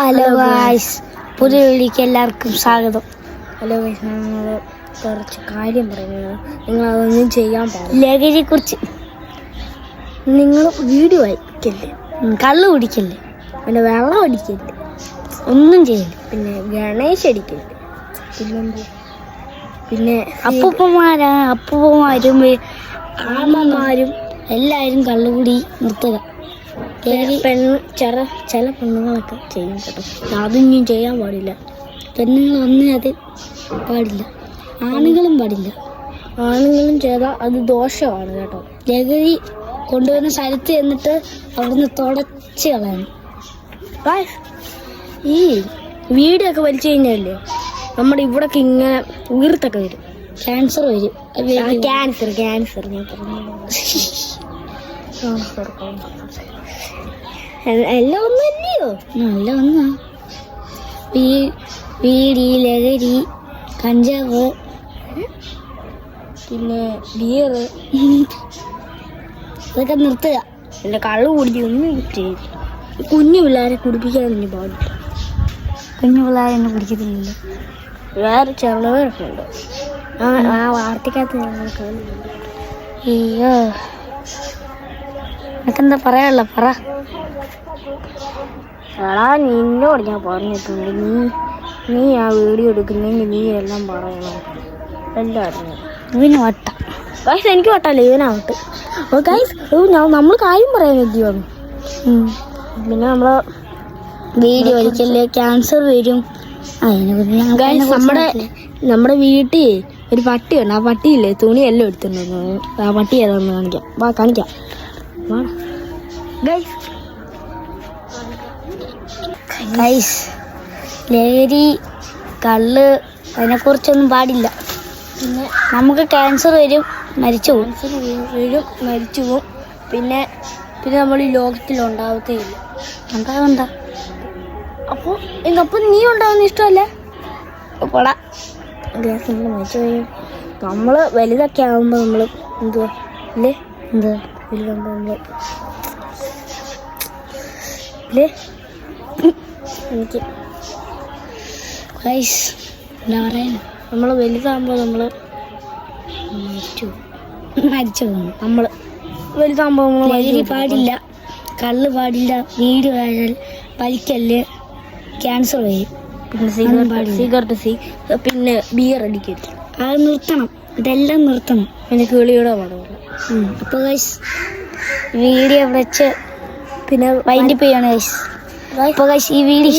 Hello guys, പുതിയ വീഡിയോക്ക് എല്ലാവർക്കും സ്വാഗതം. ഹലോ ഗായ്സ്, ഞങ്ങൾ കുറച്ച് കാര്യം പറയുന്നത് നിങ്ങൾ അതൊന്നും ചെയ്യാൻ പാടില്ല. ലഹരിയെ കുറിച്ച്. നിങ്ങൾ വീഡിയോ അയക്കല്ലേ, കള്ള് കുടിക്കല്ലേ, പിന്നെ വെള്ളം അടിക്കല്ലേ, ഒന്നും ചെയ്യില്ല. പിന്നെ ഗണേശ് അടിക്കല്ലേ, പിന്നെ അപ്പൂപ്പന്മാരും അമ്മമാരും എല്ലാവരും കള്ളുകൂടി നിർത്തുക. ചില പെണ്ണുങ്ങളൊക്കെ ചെയ്യും കേട്ടോ, അതൊന്നും ചെയ്യാൻ പാടില്ല. പെണ്ണുങ്ങളൊന്നും അത് പാടില്ല, ആണുങ്ങളും പാടില്ല. ആണുങ്ങളും ചെയ്താൽ അത് ദോഷമാണ് കേട്ടോ. ലഹരി കൊണ്ടുവരുന്ന സ്ഥലത്ത് എന്നിട്ട് അവിടുന്ന് തുടച്ച് കളയണം. ഈ വീഡിയോ ഒക്കെ വലിച്ചു കഴിഞ്ഞാലേ നമ്മുടെ ഇവിടൊക്കെ ഇങ്ങനെ ഉയർത്തൊക്കെ വരും, ക്യാൻസർ വരും. ക്യാൻസർ ഞാൻ പറഞ്ഞു എല്ലാം ഒന്നും അല്ലയോ, നല്ല ഒന്നാ. വീടി, ലഹരി, കഞ്ചാവ്, പിന്നെ ബിയർ, ഇതൊക്കെ നിർത്തുക. എൻ്റെ കള്ളു കുടിച്ച് ഒന്നും ചെയ്യില്ല. കുഞ്ഞു പിള്ളേരെ കുടിപ്പിക്കാനൊന്നും പാടില്ല. കുഞ്ഞു പിള്ളേരെന്നെ കുടിക്കത്തില്ലല്ലോ. വേറെ ചെറുതൊക്കെ ഉണ്ട്, ആ വാർത്തക്കകത്ത് ഞങ്ങൾക്ക്. അയ്യോ, എനിക്കെന്താ പറയാനുള്ള പറ. എടാ, നിന്നോട് ഞാൻ പറഞ്ഞിട്ടുണ്ട്, നീ ആ വീഡിയോ എടുക്കുന്നെങ്കിൽ നീ എല്ലാം പറയണം. എല്ലാം അറിഞ്ഞു. ഇവന് വട്ട ഗൈസ്, എനിക്ക് വട്ടല്ലേ, ഇവനാവട്ടെ. അപ്പോൾ ഗൈസ്, നമ്മൾ കാര്യം പറയാൻ പറ്റിയാണ്. പിന്നെ നമ്മൾ വീഡിയോ വലിക്കല്ലേ, ക്യാൻസർ വരും. നമ്മുടെ വീട്ടിൽ ഒരു പട്ടിയുണ്ട്. ആ പട്ടിയില്ലേ, തുണിയെല്ലാം എടുത്തിട്ടുണ്ടോ? ആ പട്ടി ഏതാണെന്ന് കാണിക്കാം. ഗൈസ്, ലഹരി, കള്ള്, അതിനെക്കുറിച്ചൊന്നും പാടില്ല. പിന്നെ നമുക്ക് ക്യാൻസർ വരും, മരിച്ചു പോകും. മരിച്ചു പോകും. പിന്നെ നമ്മൾ ഈ ലോകത്തിൽ ഉണ്ടാവത്തേ ഇല്ല. ഉണ്ടാകണ്ട. അപ്പോൾ നീ ഉണ്ടാവുന്ന ഇഷ്ടമല്ലേ? പോടാ ഗ്യാസ്. നമ്മൾ മരിച്ചു പോയി. നമ്മൾ വലുതൊക്കെ ആകുമ്പോൾ നമ്മൾ എന്തുവാ അല്ലേ, എന്ത് വലുതാകുമ്പോൾ നമ്മൾ അല്ലേ എനിക്ക് ഗൈസ് എന്താ പറയാ, നമ്മൾ വലുതാകുമ്പോൾ നമ്മൾ മരിച്ചു പോകും. നമ്മൾ വലുതാകുമ്പോൾ നമ്മൾ ലഹരി പാടില്ല, കള്ള് പാടില്ല, വീട് വലിക്കല്ല്, ക്യാൻസർ വരും. പിന്നെ സിഗരറ്റ്, പിന്നെ ബിയർ അടിക്കരുത്. അത് നിർത്തണം, ഇതെല്ലാം നിർത്തണം. പിന്നെ കിളിയുടെ പടമില്ല. അപ്പോൾ ഗൈസ്, വീഡിയോ വെച്ച് പിന്നെ വൈൻഡപ്പ് ചെയ്യണം ഗൈസ്. അപ്പോൾ ഗൈസ്, ഈ വീഡിയോ